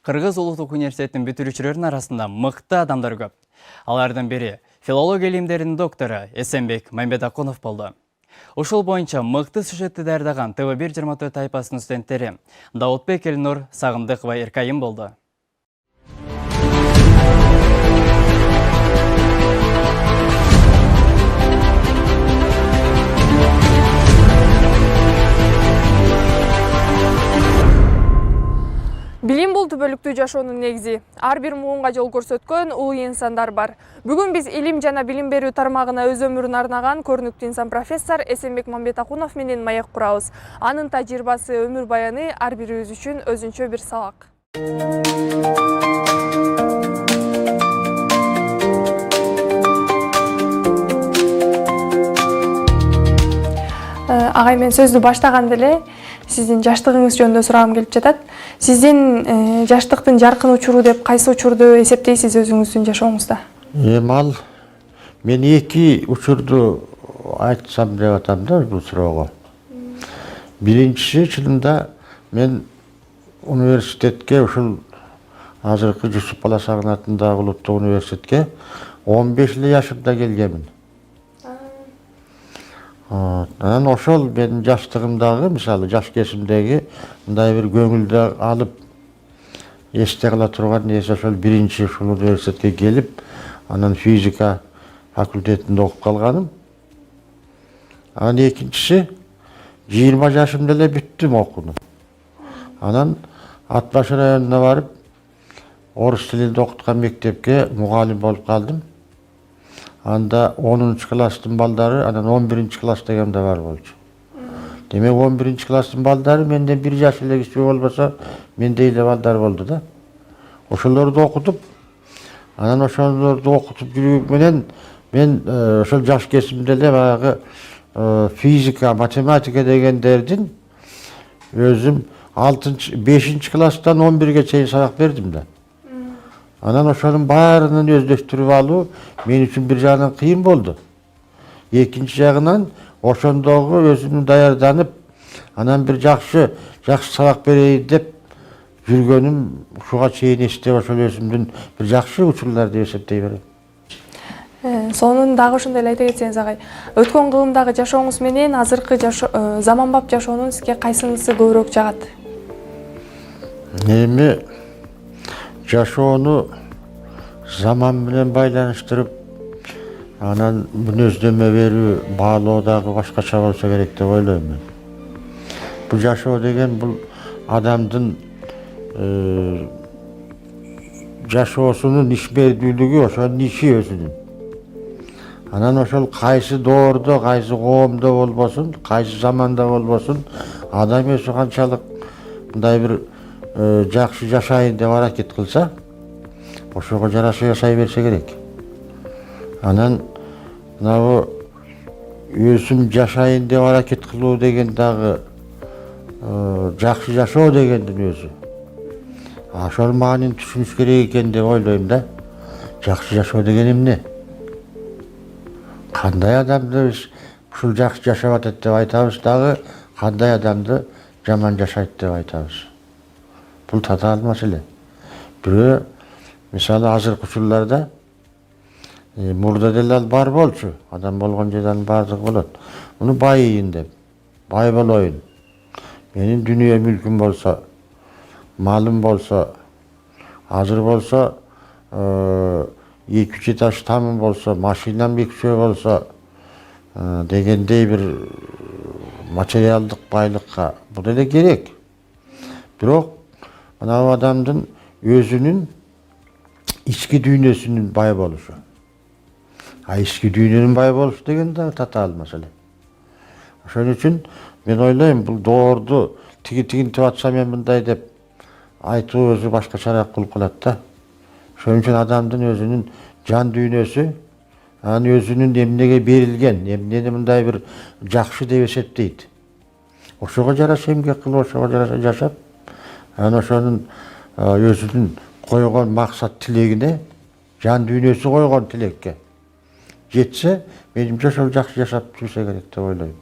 Кыргыз Улуттук университетинин бүтүрүүчүлөрүнүн арасында мыкты адамдар көп. Алардын бири филология илимдеринин доктору Эсенбек Мамбетакунов болду. Ушул боюнча мыкты сюжетти даярдаган ТВ1 24 тайпасынын студенттери Даутбек Элнур, Сагындыкова Эркайым болду. Билим бул түбөлүктүү жашоонун негизи. Ар бир муунга жол көрсөткөн улуу инсандар бар. Бүгүн биз илим жана билим берүү тармагына өз өмүрүн арнаган көрүнүктүү инсан профессор Эсенбек Мамбетакунов менен маек курабыз. Анын тажрыйбасы, өмүр баяны ар бирибиз үчүн өзүнчө бир сабак. Агай, мен сөздү баштаганда эле сиздин жаштыгыңыз жөнүндө сурагым келип жатат. Сиздин жаштыктын жаркын учуру деп кайсы учурду эсептейсиз өзүңүздүн жашооңузда? Ал мен эки учурду айтсам деп атам да бул суроого. Биринчиси чынында мен университетке ушул азыркы Жусуп Баласагын атындагы улуттук университетке 15 жашымда келгенмин. Анан ошол мен жаштыгымдагы, мисалы жаш кезимдеги мындай бир көңүлдү алып эсте кала турган нерсе ошол биринчи ушул университетке келип, анан физика факультетинде окуп калганым. Анан экинчиси 20 жашымда эле бүттүм окууну. Анан Ат Башы районуна барып, орус тилинде окуткан мектепке мугалим болуп калдым. Анда 10 класстын балдары, анан 11 класс деген да бар болчу. Демек 11 класстын балдары менден 1 жаш эле кичүү болбосо, мендей эле балдар болду да. Ошолорду окутуп, анан ошолорду окутуп жүрүү менен мен ошол жаш кезимде эле баягы физика, математика дегендердин өзүм 5 класстан 11ге чейин сабак бердим да. Анан ошонун баарынын өздөштүрүп алуу мен үчүн бир жагынан кыйын болду. Экинчи жагынан ошондогу өзүм даярданып, анан бир жакшы сабак берейин деп жүргөнүм ушуга чейин эстеп ошол өзүмдүн бир жакшы учурлар деп эсептей берем. Сонун дагы ошондой эле айта кетсеңиз, агай. Өткөн кылымдагы жашооңуз менен азыркы заманбап жашоонун сизге кайсынысы көбүрөөк жагат? Эми жашоону заман менен байланыштырып, анан мүнөздөмө берүү, баалоо дагы башкача болсо керек деп ойлойм мен. Бул жашоо деген бул адамдын жашоосунун ишмердүүлүгү, ошонун иши өзүнүн. Анан ошол кайсы доордо, кайсы коомдо болбосун, кайсы заманда болбосун, адам өзү канчалык мындай бир жакшы жашайын деп аракет кылса, ошого жараша жашай берсе керек. Анан мынабу өзүм жашайын деп аракет кылуу деген дагы жакшы жашоо дегендин өзү. Ошол маанини түшүнүш керек экен деп ойлойм да. Жакшы жашоо деген эмне? Кандай адамды биз ушул жакшы жашап атат деп айтабыз дагы, кандай адамды жаман жашайт деп айтабыз. Бул татаал маселе. Бирөө мисалы азыркы учурларда мурда деле ал бар болчу. Адам болгон жерде анын баардыгы болот. Муну байыйын деп, бай болоюн. Менин дүнүйө мүлкүм болсо, малым болсо, азыр болсо 2-3 этаж тамым болсо, машинам 2-3 болсо дегендей бир материалдык байлыкка бул эле керек. Бирок анау адамдын өзүнүн ички дүйнөсүнүн бай болушу. Ички дүйнөнүн бай болушу деген да татаал маселе. Ошон үчүн мен ойлойм, бул доорду тигинтип атса мен мындай деп айтуу өзү башкачараак болуп калат да. Ошон үчүн адамдын өзүнүн жан дүйнөсү, анын өзүнүн эмнеге берилген, эмнени мындай бир жакшы деп эсептейт. Ошого жараша эмгек кылып, ошого жараша жашап, анан ошонун өзүнүн койгон максат тилегине, жан дүйнөсү койгон тилекке жетсе, менимче ошол жакшы жашап жүрсө керек деп ойлойм.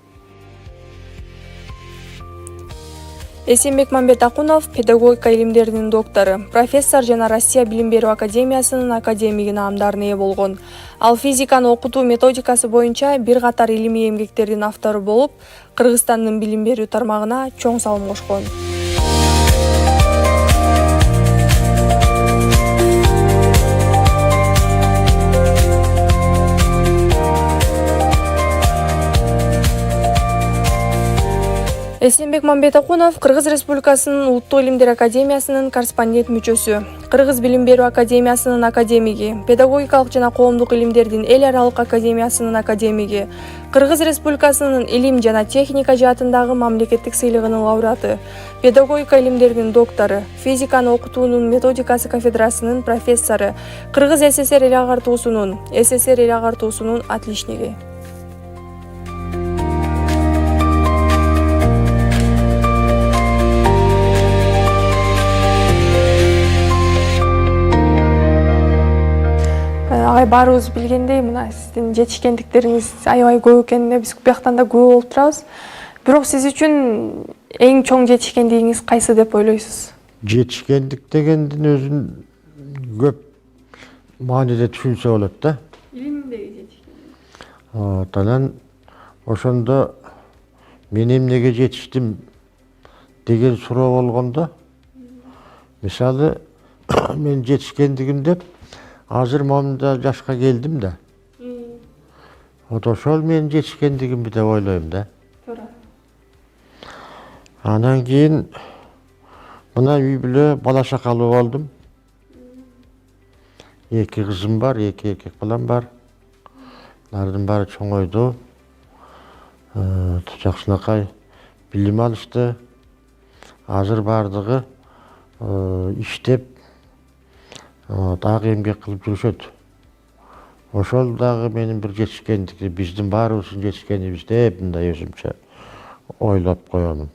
Эсенбек Мамбетакунов педагогика илимдеринин доктору, профессор жана Россия билим берүү академиясынын академиги наамдарына ээ болгон. Ал физиканы окутуу методикасы боюнча бир катар илимий эмгектердин автору болуп, Кыргызстандын билим берүү тармагына чоң салым кошкон. Эсенбек Мамбетакунов Кыргыз Республикасынын Улуттук илимдер академиясынын корреспондент мүчөсү, Кыргыз билим берүү академиясынын академиги, педагогикалык жана коомдук илимдердин эл аралык академиясынын академиги, Кыргыз Республикасынын илим жана техника жаатындагы мамлекеттик сыйлыгынын лауреаты, педагогика илимдеринин доктору, физиканы окутуунун методикасы кафедрасынын профессору, Кыргыз СССР эл агартуусунун, СССР эл агартуусунун отличниги. Агай, баарыбыз билгендей, мына сиздин жетишкендиктериңиз аябай көп экенине биз бияктан да күбө болуп турабыз. Бирок сиз үчүн эң чоң жетишкендигиңиз кайсы деп ойлойсуз? Жетишкендик дегендин өзүн көп мааниде түшүнсө болот да. Илимдеги жетишкендик. Анан ошондо мен эмнеге жетиштим деген суроо болгондо, мисалы мен жетишкендигим деп азыр момунда жашка келдим да. Ошол менин жетишкендигимби деп ойлойм да. Анан кийин мына үй бүлө бала чакалуу болдум. 2 кызым бар, 2 эркек балам бар. Алардын баары чоңойду. Жакшынакай билим алышты. Азыр бардыгы иштеп дагы эмгек кылып жүрүшөт. Ошол дагы менин бир жетишкендиги, биздин баарыбыздын жетишкенибиз деп мындай өзүмчө ойлоп коёмун.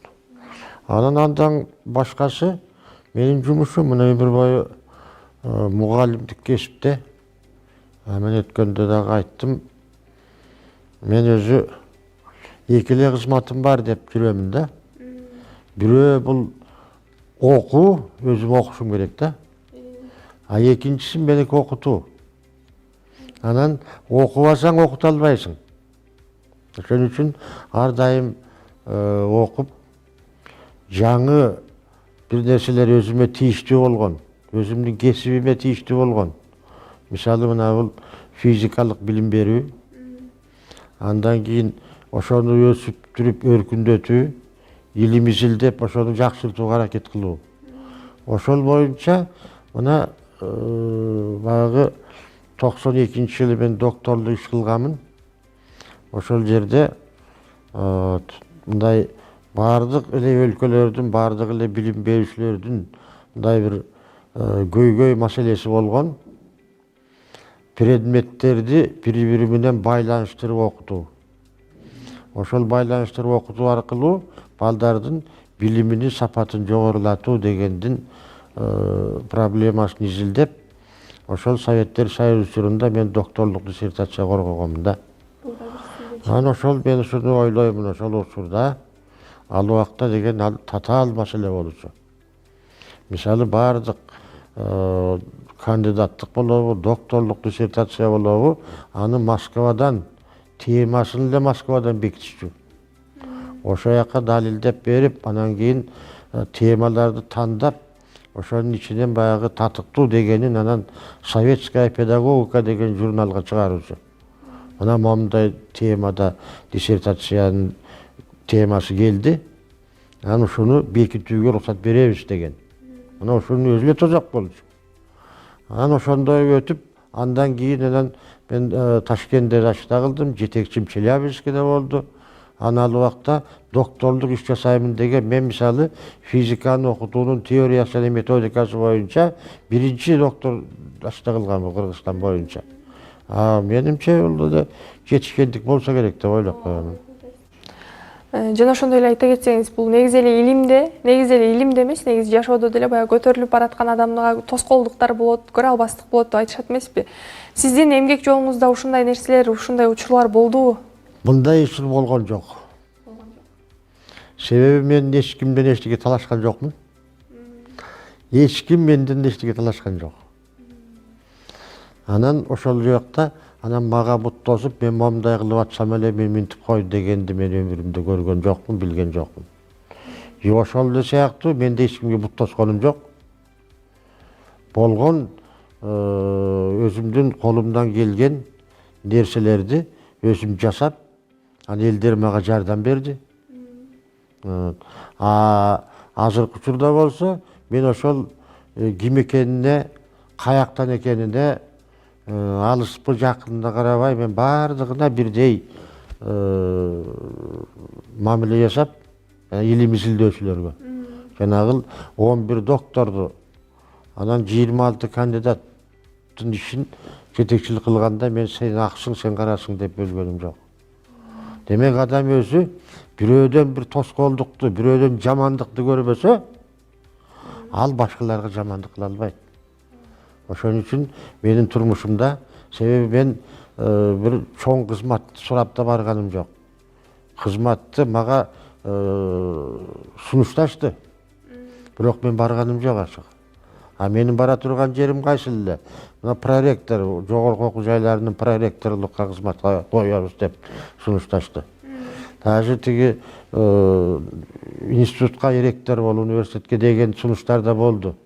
Андан башкасы менин жумушум мына өмүр бою мугалимдик кесипте. Мен өткөндө дагы айттым. Мен өзү 2 эле кызматым бар деп жүрөмүн да. Бирөө бул окуу, өзүм окушум керек да. А экинчиси меники окутуу. Анан окубасаң окута албайсың. Ошон үчүн ар дайым окуп, жаңы бир нерселер өзүмө тийиштүү болгон, өзүмдүн кесибиме тийиштүү болгон. Мисалы мына бул физикалык билим берүү. Андан кийин ошону өсүп жүрүп өркүндөтүү, илим изилдеп ошону жакшыртууга аракет кылуу. Ошол боюнча мына баягы 92-жылы мен докторлук иш кылганмын. Ошол жерде мындай бардык эле өлкөлөрдүн, бардык эле билим берүүчүлөрдүн мындай бир көйгөй маселеси болгон. Предметтерди бири-бири менен байланыштырып окутуу. Ошол байланыштырып окутуу аркылуу балдардын билиминин сапатын жогорулатуу дегендин проблемасын изилдеп, ошол Советтер Союзу учурунда мен докторлук диссертация коргогомун да. Анан ошол мен ушуну ойлоймун, ошол учурда ал убакта деген татаал маселе болчу. Мисалы бардык кандидаттык болобу, докторлук диссертация болобу, аны Москвадан, темасын эле Москвадан бекитишчү. Ошол жака далилдеп берип, анан кийин темаларды тандап, ошонун ичинен баягы татыктуу дегенин анан советская педагогика деген журналга чыгаруучу. Мына момундай темада диссертациянын темасы келди. Анан ушуну бекитүүгө уруксат беребиз деген. Мына ушунун өзү эле тозак болчу. Анан ошондой өтүп, андан кийин анан мен Ташкентте дачта кылдым, жетекчим Челябинскиде болду. Анан ал убакта докторлук иш жасаймын деген мен мисалы физиканы окутуунун теориясы жана методикасы боюнча биринчи доктор дачта кылганмын Кыргызстан боюнча. Менимче бул да жетишкендик болсо керек деп ойлоп коёмун. Жана ошондой эле айта кетсеңиз, бул негизи эле илимде эмес, негизи жашоодо деле баягы көтөрүлүп бараткан адамга тоскоолдуктар болот, көрө албастык болот деп айтышат эмеспи? Сиздин эмгек жолуңузда ушундай нерселер, ушундай учурлар болдубу? Мындай ишин болгон жок. Себеби мен ешкимден эчтеке талашкан жокмун. Ешким менден эчтеке талашкан жок. Анан ошол жакта анан мага бут тосуп, мен момундай кылып атсам эле мен минтип кой дегенди мен өмүрүмдө көргөн жокмун, билген жокмун. Ошол эле сыяктуу мен да эчкимге бут тосконум жок. Болгон өзүмдүн колумдан келген нерселерди өзүм жасап, анан элдер мага жардам берди. Азыркы учурда болсо мен ошол ким экенине, каяктан экенине алыспы жакынына карабай мен баардыгына бирдей мамиле жасап, илим изилдөөчүлөргө жанагы 11 докторду анан 26 кандидаттын ишин жетекчилик кылганда мен сен аксың, сен карасың деп бөлгөнүм жок. Демек адам өзү бирөөдөн бир тоскоолдукту, бирөөдөн жамандыкты көрбөсө, ал башкаларга жамандык кыла албайт. Ошон үчүн менин турмушумда, себеби мен бир чоң кызматты сурап да барганым жок. Кызматты мага сунушташты. Бирок мен барганым жок ачык. А менин бара турган жерим кайсыл эле? Мына проректор, жогорку окуу жайларынын проректорлукка кызматка коебуз деп сунушташты. Даже тиги институтка ректор болуп, университетке деген сунуштар да болду.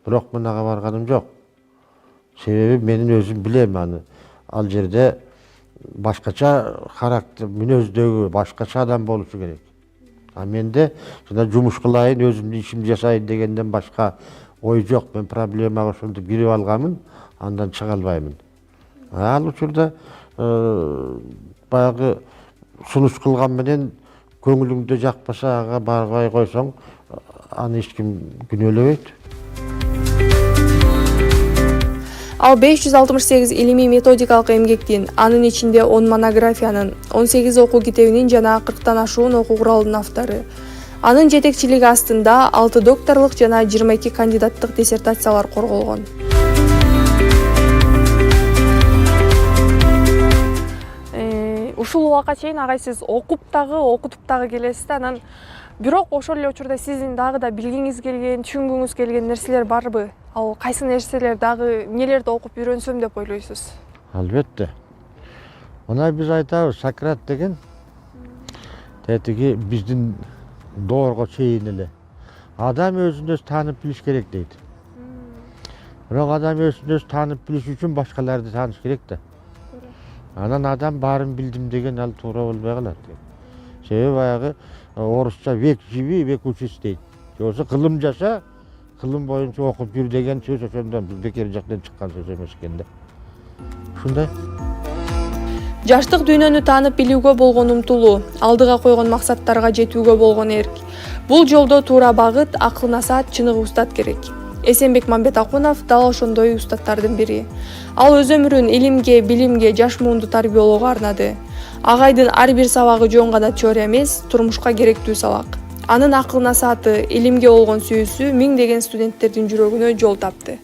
Бирок мен ага барганым жок. Себеби менин өзүм билем аны. Ал жерде башкача характер, мүнөздөгү башкача адам болушу керек. А менде жана жумуш кылайын, өзүмдүн ишимди жасайын дегенден башка ой жок. Мен проблемага ошондо кирип алганмын, андан чыга албаймын. Ал учурда баягы сунуш кылган менен көңүлүңдө жакпаса ага барбай койсоң, аны эч ким күнөөлөбөйт. Ал 568 илимий методикалык эмгектин, анын ичинде 10 монографиянын, 18 окуу китебинин жана 40тан ашуун окуу куралынын автору. Анын жетекчилиги астында 6 докторлук жана 22 кандидаттык диссертациялар корголгон. Ушул убакка чейин агай сиз окуп дагы келесиз да, анан бирок ошол эле учурда сиздин дагы да билгиңиз келген, түшүнгүңүз келген нерселер барбы? Ал кайсы нерселер дагы эмнелерди окуп үйрөнсөм деп ойлойсуз? Албетте. Мына биз айтабыз, Сократ деген тетиги биздин доорго чейин эле адам өзүн өзү таанып билиш керек дейт. Бирок адам өзүн өзү таанып билиш үчүн башкаларды тааныш керек да. Анан адам баарын билдим деген ал туура болбой калат. Себеби баягы орусча век живи, век учись дейт. Жоксо кылым жаша, кылым боюнча окуп жүр деген сөз ошондон бекер жактан чыккан сөз эмес экен да. Ушундай. Жаштык дүйнөнү таанып билүүгө болгон умтулуу, алдыга койгон максаттарга жетүүгө болгон эрк. Бул жолдо туура багыт, акыл насаат, чыныгы устат керек. Эсенбек Мамбетакунов дал ошондой устаттардын бири. Ал өз өмүрүн илимге, билимге, жаш муунду тарбиялоого арнады. Агайдын ар бир сабагы жөн гана теория эмес, турмушка керектүү сабак. Анын акыл насааты, илимге болгон сүйүүсү миңдеген студенттердин жүрөгүнө жол тапты.